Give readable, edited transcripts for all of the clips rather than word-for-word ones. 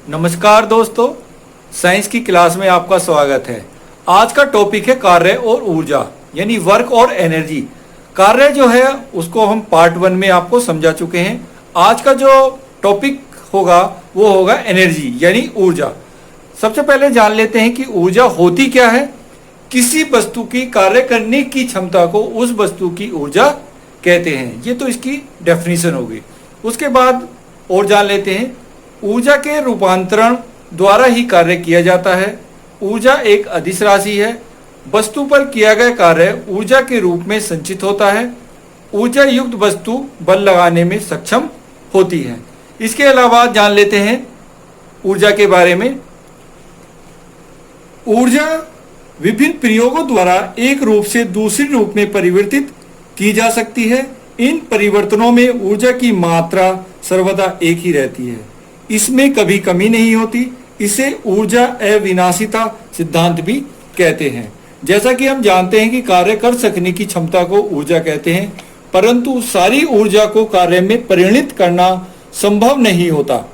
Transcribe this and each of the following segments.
नमस्कार दोस्तों, साइंस की क्लास में आपका स्वागत है। आज का टॉपिक है कार्य और ऊर्जा यानी वर्क और एनर्जी। कार्य जो है उसको हम पार्ट 1 में आपको समझा चुके हैं। आज का जो टॉपिक होगा वो होगा एनर्जी यानी ऊर्जा। सबसे पहले जान लेते हैं कि ऊर्जा होती क्या है। किसी वस्तु की कार्य करने की क्षमता को उस वस्तु की ऊर्जा कहते हैं। ये तो इसकी डेफिनेशन होगी। उसके बाद और जान लेते हैं, ऊर्जा के रूपांतरण द्वारा ही कार्य किया जाता है। ऊर्जा एक अदिश राशि है। वस्तु पर किया गया कार्य ऊर्जा के रूप में संचित होता है। ऊर्जा युक्त वस्तु बल लगाने में सक्षम होती है। इसके अलावा जान लेते हैं ऊर्जा के बारे में। ऊर्जा विभिन्न प्रयोगों द्वारा एक रूप से दूसरे रूप में परिवर्तित की जा सकती है। इन परिवर्तनों में ऊर्जा की मात्रा सर्वदा एक ही रहती है, इसमें कभी कमी नहीं होती। इसे ऊर्जा अविनाशिता सिद्धांत भी कहते हैं। जैसा कि हम जानते हैं कि कार्य कर सकने की क्षमता को ऊर्जा कहते हैं, परंतु सारी ऊर्जा को कार्य में परिणित करना संभव नहीं होता।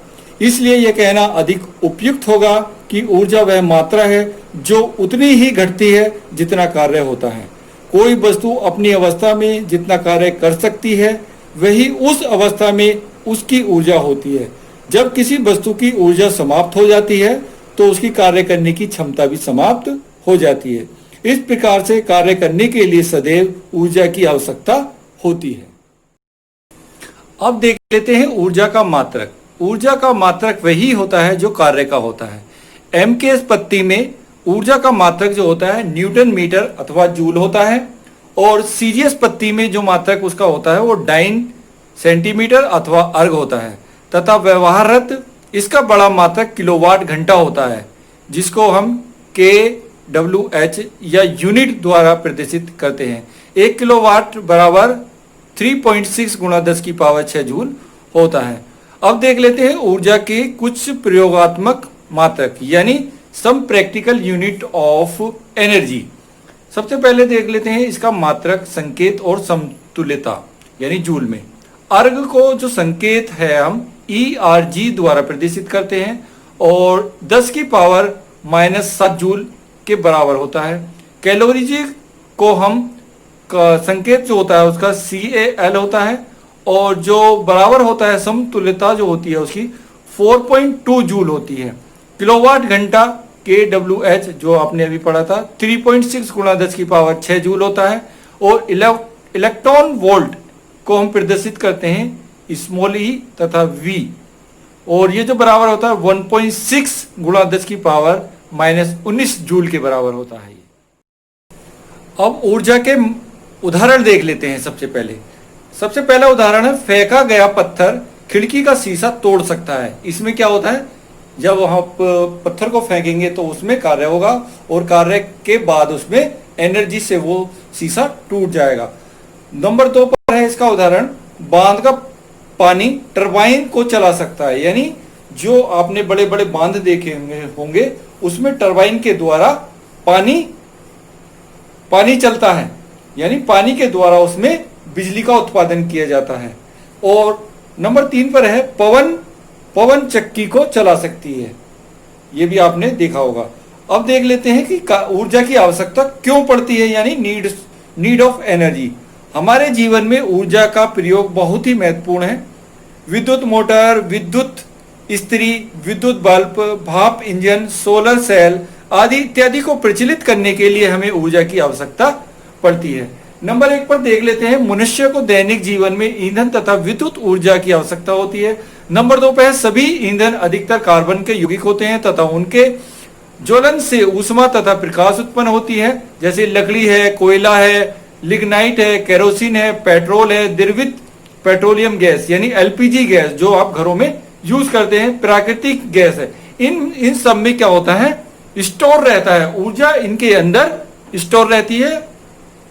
इसलिए यह कहना अधिक उपयुक्त होगा कि ऊर्जा वह मात्रा है जो उतनी ही घटती है जितना कार्य होता है। कोई वस्तु अपनी अवस्था में जितना कार्य कर सकती है वही उस अवस्था में उसकी ऊर्जा होती है। जब किसी वस्तु की ऊर्जा समाप्त हो जाती है तो उसकी कार्य करने की क्षमता भी समाप्त हो जाती है। इस प्रकार से कार्य करने के लिए सदैव ऊर्जा की आवश्यकता होती है। अब देख लेते हैं ऊर्जा का मात्रक। ऊर्जा का मात्रक वही होता है जो कार्य का होता है। एम के व्युत्पत्ति में ऊर्जा का मात्रक जो होता है न्यूटन मीटर अथवा जूल होता है, और सीजी व्युत्पत्ति में जो मात्रक उसका होता है वो डाइन सेंटीमीटर अथवा अर्ग होता है, तथा व्यवहारत इसका बड़ा मात्रक किलोवाट घंटा होता है, जिसको हम kWh या यूनिट द्वारा प्रदर्शित करते हैं। 1 किलोवाट बराबर 3.6 गुणा 10 की पावर 6 जूल होता है। अब देख लेते हैं ऊर्जा के कुछ प्रयोगात्मक मात्रक यानी some practical unit of energy. सबसे पहले देख लेते हैं इसका मात्रक संकेत और समतुल्यता यानी जूल में। अर्ग को जो संकेत है हम ERG द्वारा प्रदर्शित करते हैं और 10 की पावर -7 जूल के बराबर होता है। कैलोरीज को हम संकेत जो होता है उसका CAL होता है, और जो बराबर होता है समतुल्यता जो होती है उसकी 4.2 जूल होती है। किलोवाट घंटा kWh जो आपने अभी पढ़ा था 3.6 गुणा 10 की पावर 6 जूल होता है, और इलेक्ट्रॉन वोल्ट को हम प्रदर्शित करते हैं स्मॉल e तथा v, और ये जो बराबर होता है 1.6 गुणा 10 की पावर -19 जूल के बराबर होता है। अब ऊर्जा के उदाहरण देख लेते हैं। सबसे पहला उदाहरण है, फेंका गया पत्थर खिड़की का शीशा तोड़ सकता है। इसमें क्या होता है, जब आप पत्थर को फेंकेंगे तो उसमें कार्य होगा, और कार्य के बाद उसमें एनर्जी से वो शीशा टूट जाएगा। नंबर 2 पर है इसका उदाहरण, बांध का पानी टरबाइन को चला सकता है। यानी जो आपने बड़े बड़े बांध देखे होंगे उसमें टरबाइन के द्वारा पानी चलता है, यानी पानी के द्वारा उसमें बिजली का उत्पादन किया जाता है। और नंबर 3 पर है, पवन चक्की को चला सकती है। ये भी आपने देखा होगा। अब देख लेते हैं कि ऊर्जा की आवश्यकता क्यों पड़ती है, यानी नीड ऑफ एनर्जी। हमारे जीवन में ऊर्जा का प्रयोग बहुत ही महत्वपूर्ण है। विद्युत मोटर, विद्युत इस्त्री, विद्युत बल्ब, भाप इंजन, सोलर सेल आदि इत्यादि को प्रचलित करने के लिए हमें ऊर्जा की आवश्यकता पड़ती है। नंबर 1 पर देख लेते हैं, मनुष्य को दैनिक जीवन में ईंधन तथा विद्युत ऊर्जा की आवश्यकता होती है। नंबर 2 पर है, सभी ईंधन अधिकतर कार्बन के यौगिक होते हैं तथा उनके ज्वलन से ऊष्मा तथा प्रकाश उत्पन्न होती है। जैसे लकड़ी है, कोयला है, लिग्नाइट है, केरोसिन है, पेट्रोल है, द्रवित पेट्रोलियम गैस यानी LPG गैस जो आप घरों में यूज करते हैं, प्राकृतिक गैस है। इन सब में क्या होता है, स्टोर रहता है, ऊर्जा इनके अंदर स्टोर रहती है।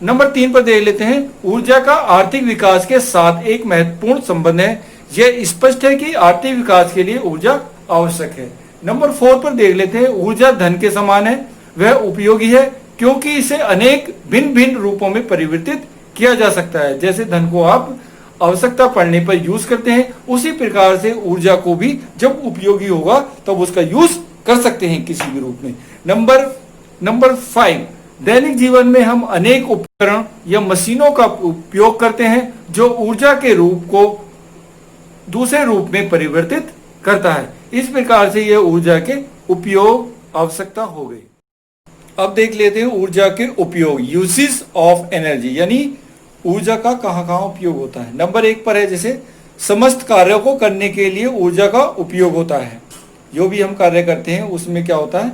नंबर 3 पर देख लेते हैं, ऊर्जा का आर्थिक विकास के साथ एक महत्वपूर्ण संबंध है। यह स्पष्ट है कि आर्थिक विकास के लिए ऊर्जा आवश्यक है। नंबर 4 पर देख लेते हैं, ऊर्जा धन के समान है, वह उपयोगी है क्योंकि इसे अनेक भिन्न भिन्न रूपों में परिवर्तित किया जा सकता है। जैसे धन को आप आवश्यकता पड़ने पर यूज करते हैं, उसी प्रकार से ऊर्जा को भी जब उपयोगी होगा तब उसका यूज कर सकते हैं किसी भी रूप में। नंबर 5, दैनिक जीवन में हम अनेक उपकरण या मशीनों का उपयोग करते हैं जो ऊर्जा के रूप को दूसरे रूप में परिवर्तित करता है। इस प्रकार से यह ऊर्जा के उपयोग आवश्यकता हो गई। अब देख लेते हैं ऊर्जा के उपयोग, यूसेज ऑफ एनर्जी, यानी ऊर्जा का कहां कहां उपयोग होता है। नंबर 1 पर है जैसे समस्त कार्यों को करने के लिए ऊर्जा का उपयोग होता है। जो भी हम कार्य करते हैं उसमें क्या होता है,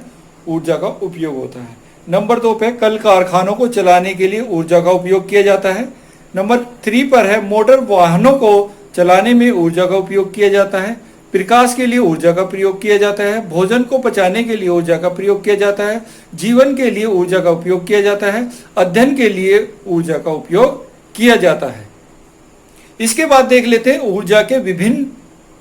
ऊर्जा का उपयोग होता है। नंबर 2 पे कल कारखानों को चलाने के लिए ऊर्जा का उपयोग किया जाता है। नंबर 3 पर है मोटर वाहनों को चलाने में ऊर्जा का उपयोग किया जाता है। प्रकाश के लिए ऊर्जा का प्रयोग किया जाता है। भोजन को पचाने के लिए ऊर्जा का प्रयोग किया जाता है। जीवन के लिए ऊर्जा का उपयोग किया जाता है। अध्ययन के लिए ऊर्जा का उपयोग किया जाता है। इसके बाद देख लेते हैं ऊर्जा के विभिन्न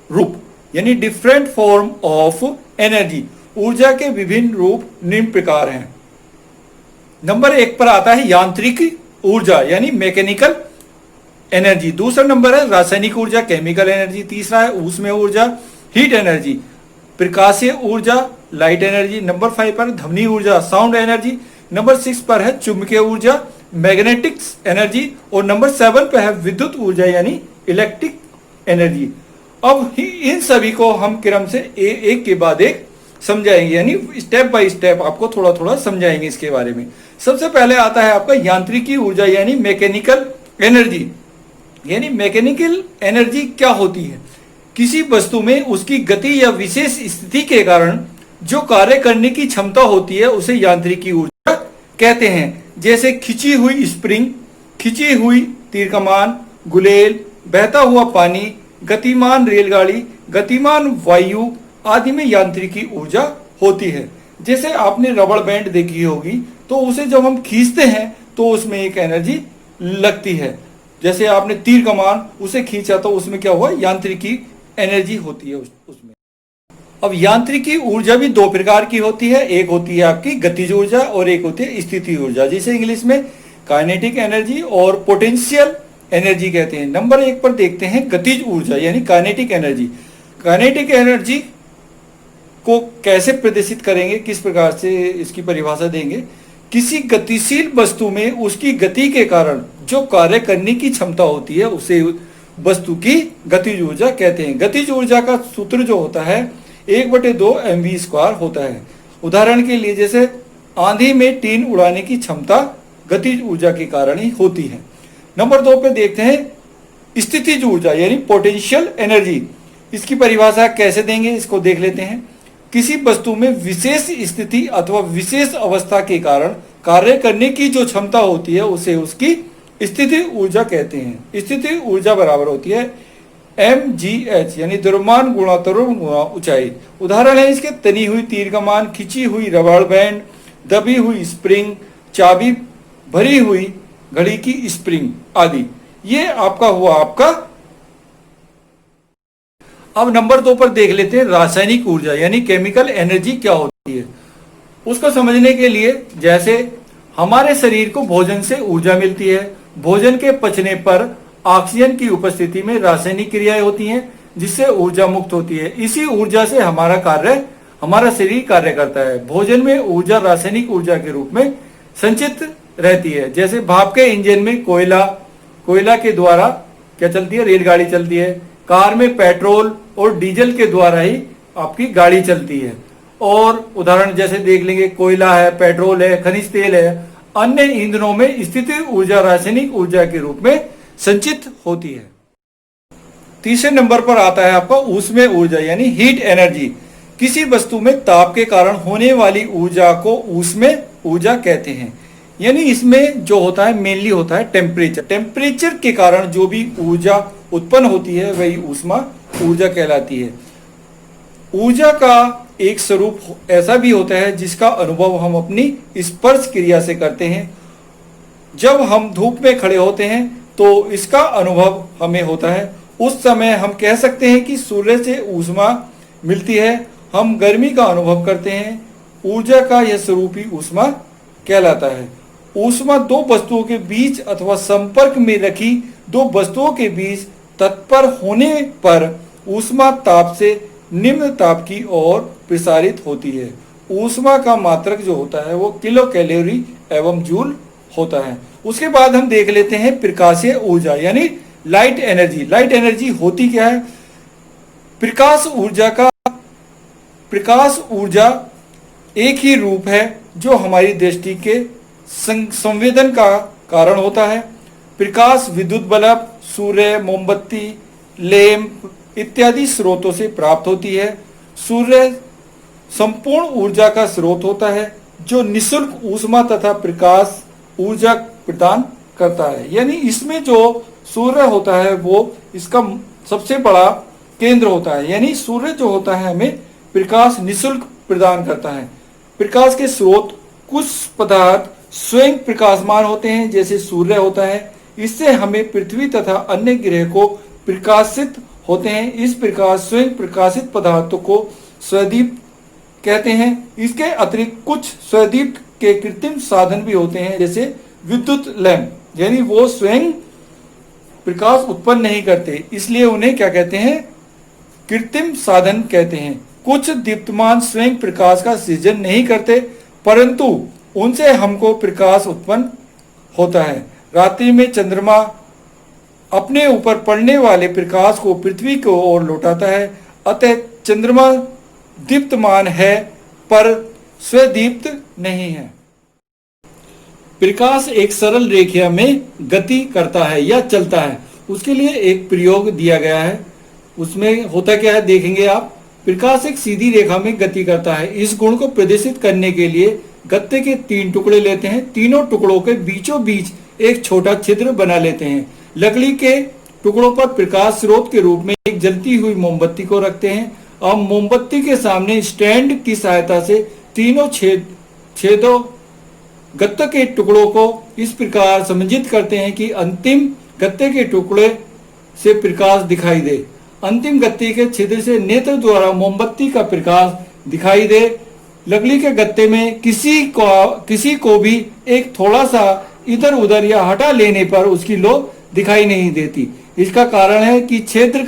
रूप, यानी डिफरेंट फॉर्म ऑफ एनर्जी। ऊर्जा के विभिन्न रूप निम्न प्रकार हैं। नंबर 1 पर आता है यांत्रिक ऊर्जा, यानी मैकेनिकल एनर्जी। दूसरा नंबर है रासायनिक ऊर्जा, केमिकल एनर्जी। तीसरा है ऊष्मीय ऊर्जा, हीट एनर्जी। प्रकाशीय ऊर्जा, लाइट एनर्जी। नंबर 5 पर ध्वनि ऊर्जा, साउंड एनर्जी। नंबर 6 पर है चुंबकीय ऊर्जा, मैग्नेटिक्स एनर्जी। और नंबर 7 पर है विद्युत ऊर्जा, यानी इलेक्ट्रिक एनर्जी। अब इन सभी को हम क्रम से एक के बाद एक समझाएंगे, यानी स्टेप बाय स्टेप आपको थोड़ा थोड़ा समझाएंगे इसके बारे में। सबसे पहले आता है आपका यांत्रिकी ऊर्जा, यानी मैकेनिकल एनर्जी। यानी मैकेनिकल एनर्जी क्या होती है? किसी वस्तु में उसकी गति या विशेष स्थिति के कारण जो कार्य करने की क्षमता होती है उसे यांत्रिकी ऊर्जा कहते हैं। जैसे खिंची हुई स्प्रिंग, खिंची हुई तीर कमान, गुलेल, बहता हुआ पानी, गतिमान रेलगाड़ी, गतिमान वायु आदि में यांत्रिकी ऊर्जा होती है। जैसे आपने रबड़ बैंड देखी होगी तो उसे जब हम खींचते हैं तो उसमें एक एनर्जी लगती है। जैसे आपने तीर कमान, उसे खींचा तो उसमें क्या हुआ, यांत्रिकी एनर्जी होती है उसमें। अब यांत्रिकी ऊर्जा भी 2 प्रकार की होती है। एक होती है आपकी गतिज ऊर्जा और एक होती है स्थिति ऊर्जा, जिसे इंग्लिश में काइनेटिक एनर्जी और पोटेंशियल एनर्जी कहते हैं। नंबर 1 पर देखते हैं गतिज ऊर्जा, यानी काइनेटिक एनर्जी। काइनेटिक एनर्जी को कैसे प्रदर्शित करेंगे, किस प्रकार से इसकी परिभाषा देंगे? किसी गतिशील वस्तु में उसकी गति के कारण जो कार्य करने की क्षमता होती है उसे वस्तु की गतिज ऊर्जा कहते हैं। गतिज ऊर्जा का सूत्र जो होता है 1/2 mv² होता है। उदाहरण के लिए जैसे आंधी में टीन उड़ाने की क्षमता गतिज ऊर्जा के कारण ही होती है। नंबर 2 पे देखते हैं स्थितिज ऊर्जा, यानी पोटेंशियल एनर्जी। इसकी परिभाषा कैसे देंगे, इसको देख लेते हैं। किसी वस्तु में विशेष स्थिति अथवा विशेष अवस्था के कारण कार्य करने की जो क्षमता होती है उसे उसकी स्थिति ऊर्जा कहते हैं। स्थिति ऊर्जा बराबर होती है mgh, यानी द्रव्यमान गुणा त्वरण गुणा ऊंचाई। उदाहरण है इसके तनी हुई तीर कमान, खिंची हुई रबड़ बैंड, दबी हुई स्प्रिंग, चाबी भरी हुई घड़ी की स्प्रिंग आदि। ये आपका हुआ आपका। अब नंबर 2 पर देख लेते हैं रासायनिक ऊर्जा, यानी केमिकल एनर्जी क्या होती है। उसको समझने के लिए जैसे हमारे शरीर को भोजन से ऊर्जा मिलती है। भोजन के पचने पर ऑक्सीजन की उपस्थिति में रासायनिक क्रियाएं होती हैं जिससे ऊर्जा मुक्त होती है। इसी ऊर्जा से हमारा शरीर कार्य करता है। भोजन में ऊर्जा रासायनिक ऊर्जा के रूप में संचित रहती है। जैसे भाप के इंजन में कोयला के द्वारा क्या चलती है, रेलगाड़ी चलती है। कार में पेट्रोल और डीजल के द्वारा ही आपकी गाड़ी चलती है। और उदाहरण जैसे देख लेंगे, कोयला है, पेट्रोल है, खनिज तेल है। अन्य ईंधनों में स्थितिज ऊर्जा रासायनिक ऊर्जा के रूप में संचित होती है। तीसरे नंबर पर आता है आपका ऊष्मीय ऊर्जा, यानी हीट एनर्जी। किसी वस्तु में ताप के कारण होने वाली ऊर्जा को ऊष्मीय ऊर्जा कहते हैं। यानी इसमें जो होता है मेनली होता है टेम्परेचर के कारण जो भी ऊर्जा उत्पन्न होती है वही ऊष्मा ऊर्जा कहलाती है। ऊर्जा का एक स्वरूप ऐसा भी होता है जिसका अनुभव हम अपनी स्पर्श क्रिया से करते हैं। जब हम धूप में खड़े होते हैं तो इसका अनुभव हमें होता है। उस समय हम कह सकते हैं कि सूर्य से ऊष्मा मिलती है, हम गर्मी का अनुभव करते हैं। ऊर्जा का यह स्वरूप ही ऊष्मा कहलाता है। ऊष्मा 2 वस्तुओं के बीच अथवा संपर्क में रखी 2 वस्तुओं के बीच तत्पर होने पर ऊष्मा ताप से निम्न ताप की ओर प्रसारित होती है। ऊष्मा का मात्रक जो होता है वो किलो कैलोरी एवं जूल होता है। उसके बाद हम देख लेते हैं प्रकाशीय ऊर्जा यानी लाइट एनर्जी। लाइट एनर्जी होती क्या है? प्रकाश ऊर्जा एक ही रूप है जो हमारी दृष्टि के संवेदन का कारण होता है। प्रकाश विद्युत बल्ब, सूर्य, मोमबत्ती, लैंप इत्यादि स्रोतों से प्राप्त होती है। सूर्य संपूर्ण ऊर्जा का स्रोत होता है जो निःशुल्क ऊष्मा तथा प्रकाश ऊर्जा प्रदान करता है। यानी इसमें जो सूर्य होता है वो इसका सबसे बड़ा केंद्र होता है। यानी सूर्य जो होता है हमें प्रकाश निःशुल्क प्रदान करता है। प्रकाश के स्रोत कुछ पदार्थ स्वयं प्रकाशमान होते हैं जैसे सूर्य होता है। इससे हमें पृथ्वी तथा अन्य ग्रह को प्रकाशित होते हैं। इस प्रकार स्वयं प्रकाशित पदार्थों को स्वदीप कहते हैं। इसके अतिरिक्त कुछ स्वदीप के कृत्रिम साधन भी होते हैं जैसे विद्युत लैंप, यानी वो स्वयं प्रकाश उत्पन्न नहीं करते, इसलिए उन्हें क्या कहते हैं? कृत्रिम साधन कहते हैं। कुछ दीप्तमान स्वयं प्रकाश का सृजन नहीं करते परंतु उनसे हमको प्रकाश उत्पन्न होता है। रात्रि में चंद्रमा अपने ऊपर पड़ने वाले प्रकाश को पृथ्वी की ओर लौटाता है, अतः चंद्रमा दीप्तमान है पर स्वदीप्त नहीं है। प्रकाश एक सरल रेखा में गति करता है या चलता है। उसके लिए एक प्रयोग दिया गया है। उसमें होता क्या है देखेंगे आप। प्रकाश एक सीधी रेखा में गति करता है। इस गुण को प्रदर्शित करने के लिए गत्ते के 3 टुकड़े लेते हैं। तीनों टुकड़ों के बीचों बीच एक छोटा छिद्र बना लेते हैं। लकड़ी के टुकड़ों पर प्रकाश स्रोत के रूप में एक जलती हुई मोमबत्ती को रखते हैं। अब मोमबत्ती के सामने स्टैंड की सहायता से तीनों छेदों गत्ते के टुकड़ों को इस प्रकार समन्वित करते हैं कि अंतिम गत्ते के टुकड़े से प्रकाश दिखाई दे। अंतिम गत्ते के छिद्र से नेत्र द्वारा मोमबत्ती का प्रकाश दिखाई दे। लकड़ी के गत्ते में किसी को भी एक थोड़ा सा इधर उधर या हटा लेने पर उसकी लो दिखाई नहीं देती। इसका कारण है कि क्षेत्र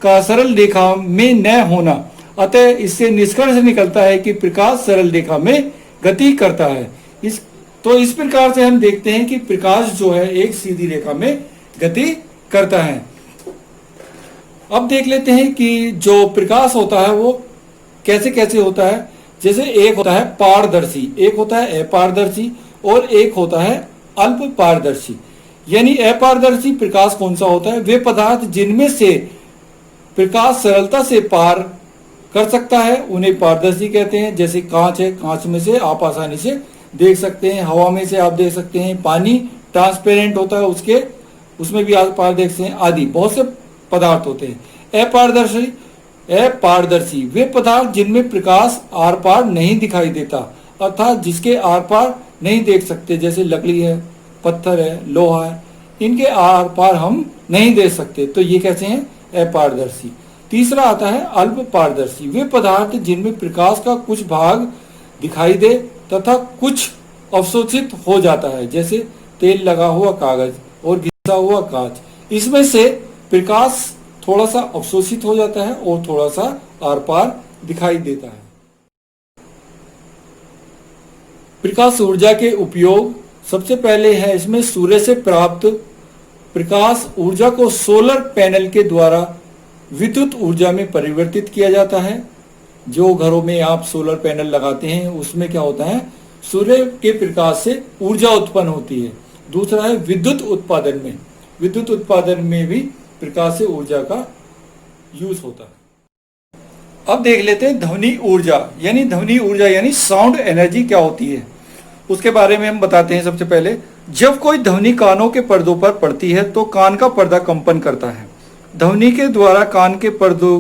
का सरल रेखा में न होना। अतः इससे निष्कर्ष निकलता है कि प्रकाश सरल रेखा में गति करता है। इस प्रकार से हम देखते हैं कि प्रकाश जो है एक सीधी रेखा में गति करता है। अब देख लेते हैं कि जो प्रकाश होता है वो कैसे कैसे होता है। जैसे एक होता है पारदर्शी, एक होता है अपारदर्शी और एक होता है अल्प पारदर्शी। यानी अपारदर्शी प्रकाश कौन सा होता है? वे पदार्थ जिनमें से प्रकाश सरलता से पार कर सकता है उन्हें पारदर्शी कहते हैं। जैसे कांच है, कांच में से आप आसानी से देख सकते हैं। हवा में से आप देख सकते हैं। पानी ट्रांसपेरेंट होता है, उसमें भी आप पार देख सकते हैं। आदि बहुत से पदार्थ होते हैं। अपारदर्शी वे पदार्थ जिनमें प्रकाश आर पार नहीं दिखाई देता, अर्थात जिसके आर पार नहीं देख सकते। जैसे लकड़ी है, पत्थर है, लोहा है, इनके आर पार हम नहीं देख सकते, तो ये कैसे हैं? अपारदर्शी। तीसरा आता है अल्प पारदर्शी। वे पदार्थ जिनमें प्रकाश का कुछ भाग दिखाई दे तथा कुछ अवशोषित हो जाता है, जैसे तेल लगा हुआ कागज और घिसा हुआ कांच। इसमें से प्रकाश थोड़ा सा अवशोषित हो जाता है और थोड़ा सा आर पार दिखाई देता है। प्रकाश ऊर्जा के उपयोग सबसे पहले है इसमें सूर्य से प्राप्त प्रकाश ऊर्जा को सोलर पैनल के द्वारा विद्युत ऊर्जा में परिवर्तित किया जाता है। जो घरों में आप सोलर पैनल लगाते हैं उसमें क्या होता है? सूर्य के प्रकाश से ऊर्जा उत्पन्न होती है। दूसरा है विद्युत उत्पादन में। विद्युत उत्पादन में भी प्रकाश से ऊर्जा का यूज होता है। अब देख लेते हैं ध्वनि ऊर्जा यानी साउंड एनर्जी क्या होती है, उसके बारे में हम बताते हैं। सबसे पहले जब कोई ध्वनि कानों के पर्दों पर पड़ती है तो कान का पर्दा कंपन करता है। ध्वनि के द्वारा कान के पर्दों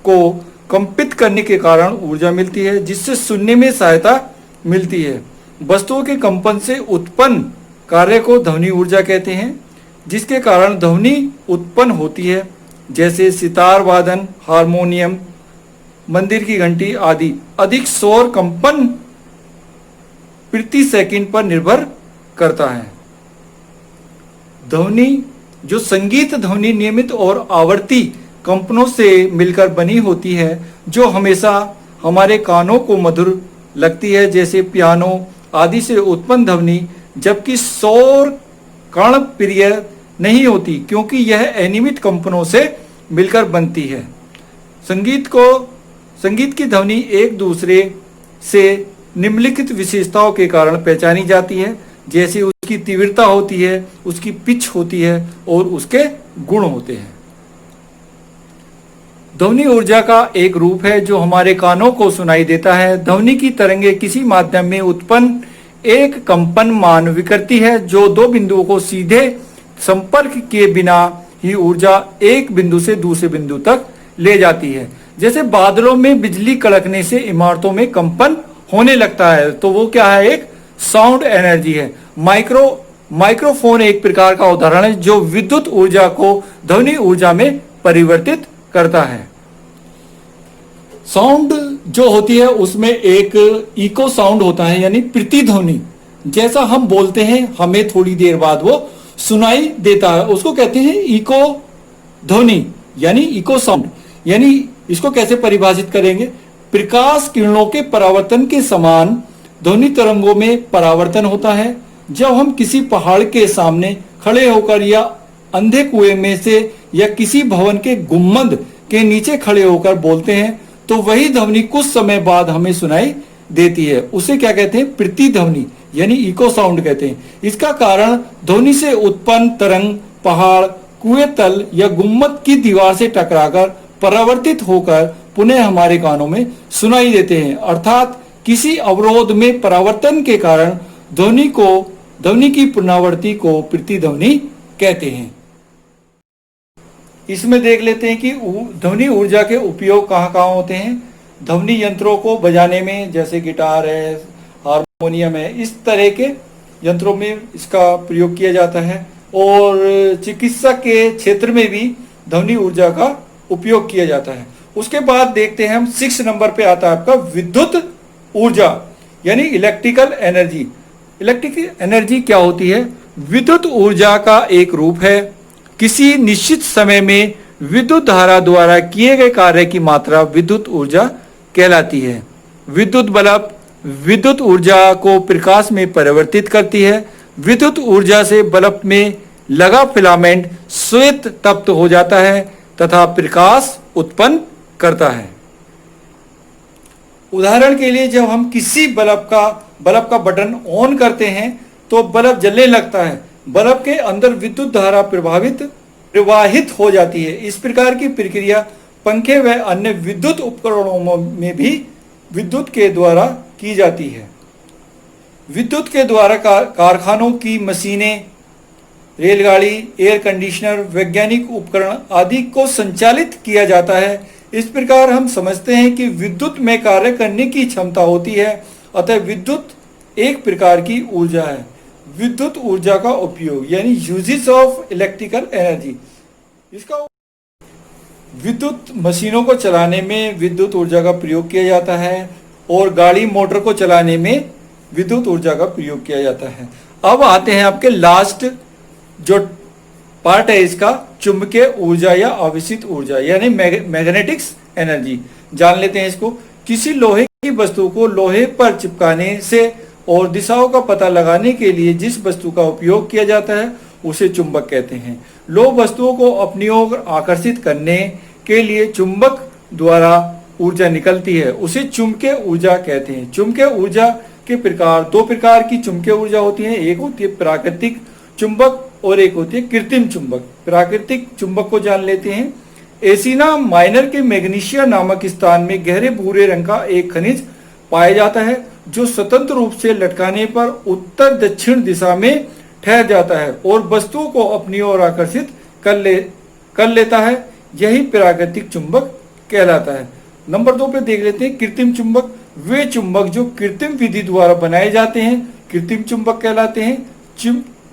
को कंपित करने के कारण ऊर्जा मिलती है जिससे सुनने में सहायता मिलती है। वस्तुओं के कंपन से उत्पन्न कार्य को ध्वनि ऊर्जा कहते हैं, जिसके कारण ध्वनि उत्पन्न होती है। जैसे सितार वादन, हारमोनियम, मंदिर की घंटी आदि अधिक शोर कंपन प्रति सेकंड पर निर्भर करता है। ध्वनि जो संगीत ध्वनि नियमित और आवर्ती कंपनों से मिलकर बनी होती है, जो हमेशा हमारे कानों को मधुर लगती है, जैसे पियानो आदि से उत्पन्न ध्वनि, जबकि शोर कर्णप्रिय नहीं होती क्योंकि यह अनियमित कंपनों से मिलकर बनती है। संगीत की ध्वनि एक दूसरे से निम्नलिखित विशेषताओं के कारण पहचानी जाती है, जैसे उसकी तीव्रता होती है, उसकी पिच होती है और उसके गुण होते हैं। ध्वनि ऊर्जा का एक रूप है जो हमारे कानों को सुनाई देता है। ध्वनि की तरंगे किसी माध्यम में उत्पन्न एक कंपन मान विकृति है जो दो बिंदुओं को सीधे संपर्क किए बिना ही ऊर्जा एक बिंदु से दूसरे बिंदु तक ले जाती है। जैसे बादलों में बिजली कड़कने से इमारतों में कंपन होने लगता है, तो वो क्या है, एक साउंड एनर्जी है। माइक्रोफोन एक प्रकार का उदाहरण है जो विद्युत ऊर्जा को ध्वनि ऊर्जा में परिवर्तित करता है। साउंड जो होती है उसमें एक इको साउंड होता है, यानी प्रतिध्वनि। जैसा हम बोलते हैं हमें थोड़ी देर बाद वो सुनाई देता है, उसको कहते हैं इको ध्वनि यानी इको साउंड। यानी इसको कैसे परिभाषित करेंगे, प्रकाश किरणों के परावर्तन के समान ध्वनि तरंगों में परावर्तन होता है। जब हम किसी पहाड़ के सामने खड़े होकर या अंधे कुएं में से या किसी भवन के गुंबद के नीचे खड़े होकर बोलते हैं तो वही ध्वनि कुछ समय बाद हमें सुनाई देती है। उसे क्या कहते हैं, प्रतिध्वनि यानी इको साउंड कहते हैं। इसका कारण ध्वनि से उत्पन्न तरंग पहाड़, कुएं तल या गुंबद की दीवार से टकराकर परावर्तित होकर पुनः हमारे कानों में सुनाई देते हैं। अर्थात किसी अवरोध में परावर्तन के कारण ध्वनि की पुनरावृत्ति को प्रतिध्वनि कहते हैं। इसमें देख लेते हैं कि ध्वनि ऊर्जा के उपयोग कहाँ कहाँ होते हैं। ध्वनि यंत्रों को बजाने में, जैसे गिटार है, हारमोनियम है, इस तरह के यंत्रों में इसका प्रयोग किया जाता है। और चिकित्सा के क्षेत्र में भी ध्वनि ऊर्जा का उपयोग किया जाता है। उसके बाद देखते हैं हम 6 नंबर पे आता है आपका विद्युत ऊर्जा यानी इलेक्ट्रिकल एनर्जी। इलेक्ट्रिकल एनर्जी क्या होती है, विद्युत ऊर्जा का एक रूप है। किसी निश्चित समय में विद्युत धारा द्वारा किए गए कार्य की मात्रा विद्युत ऊर्जा कहलाती है। विद्युत बल्ब विद्युत ऊर्जा को प्रकाश में परिवर्तित करती है। विद्युत ऊर्जा से बल्ब में लगा फिलामेंट श्वेत तप्त हो जाता है तथा प्रकाश उत्पन्न करता है। उदाहरण के लिए जब हम किसी बल्ब का बटन ऑन करते हैं तो बल्ब जलने लगता है। बल्ब के अंदर विद्युत धारा प्रवाहित हो जाती है। इस प्रकार की प्रक्रिया पंखे व अन्य विद्युत उपकरणों में भी विद्युत के द्वारा की जाती है। विद्युत के द्वारा कारखानों की मशीनें, रेलगाड़ी, एयर कंडीशनर, वैज्ञानिक उपकरण आदि को संचालित किया जाता है। इस प्रकार हम समझते हैं कि विद्युत में कार्य करने की क्षमता होती है, अतः विद्युत एक प्रकार की ऊर्जा है। विद्युत ऊर्जा का उपयोग यानी यूजेस ऑफ इलेक्ट्रिकल एनर्जी। इसका विद्युत मशीनों को चलाने में विद्युत ऊर्जा का प्रयोग किया जाता है और गाड़ी मोटर को चलाने में विद्युत ऊर्जा का प्रयोग किया जाता है। अब आते हैं आपके लास्ट जो पार्ट है इसका, चुंबकीय ऊर्जा या आवेशित ऊर्जा यानी मैग्नेटिक्स एनर्जी। जान लेते हैं इसको। किसी लोहे की वस्तु को लोहे पर चिपकाने से और दिशाओं का पता लगाने के लिए जिस वस्तु का उपयोग किया जाता है उसे चुंबक कहते हैं। लोह वस्तुओं को अपनी ओर आकर्षित करने के लिए चुंबक द्वारा ऊर्जा निकलती है, उसे चुंबकीय ऊर्जा कहते हैं। चुंबकीय ऊर्जा के प्रकार, 2 प्रकार की चुंबकीय ऊर्जा होती है। एक होती है प्राकृतिक चुंबक और एक होती है कृत्रिम चुंबक। प्राकृतिक चुंबक को जान लेते हैं। एसिना माइनर के मैग्नीशिया नामक स्थान में गहरे भूरे रंग का एक खनिज पाया जाता है जो स्वतंत्र रूप से लटकाने पर उत्तर दक्षिण दिशा में ठहर जाता है और वस्तुओं को अपनी ओर आकर्षित कर लेता है। यही प्राकृतिक चुंबक कहलाता है। नंबर 2 पे देख लेते हैं कृत्रिम चुंबक। वे चुंबक जो कृत्रिम विधि द्वारा बनाए जाते हैं कृत्रिम चुंबक कहलाते हैं।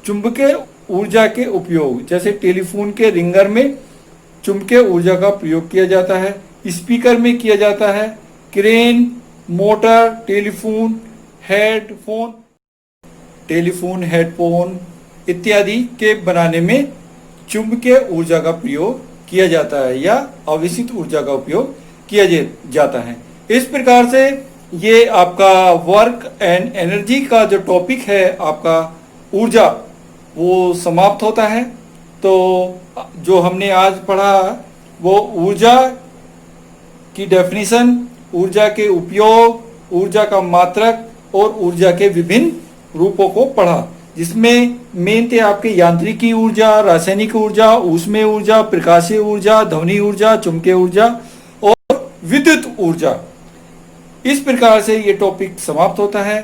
चुंबकीय ऊर्जा के उपयोग, जैसे टेलीफोन के रिंगर में चुंबकीय ऊर्जा का प्रयोग किया जाता है, स्पीकर में किया जाता है, क्रेन, मोटर, टेलीफोन हेडफोन इत्यादि के बनाने में चुंबकीय ऊर्जा का प्रयोग किया जाता है या अविसित ऊर्जा का उपयोग किया जाता है। इस प्रकार से ये आपका वर्क एंड एनर्जी का जो टॉपिक है आपका ऊर्जा वो समाप्त होता है। तो जो हमने आज पढ़ा वो ऊर्जा की डेफिनेशन, ऊर्जा के उपयोग, ऊर्जा का मात्रक और ऊर्जा के विभिन्न रूपों को पढ़ा, जिसमें मेन थे आपके यांत्रिकी ऊर्जा, रासायनिक ऊर्जा, ऊष्मीय ऊर्जा, प्रकाशीय ऊर्जा, ध्वनि ऊर्जा, चुंबकीय ऊर्जा और विद्युत ऊर्जा। इस प्रकार से ये टॉपिक समाप्त होता है।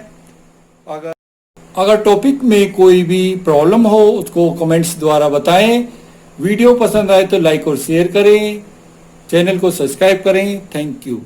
अगर टॉपिक में कोई भी प्रॉब्लम हो उसको कमेंट्स द्वारा बताएं। वीडियो पसंद आए तो लाइक और शेयर करें, चैनल को सब्सक्राइब करें। Thank you.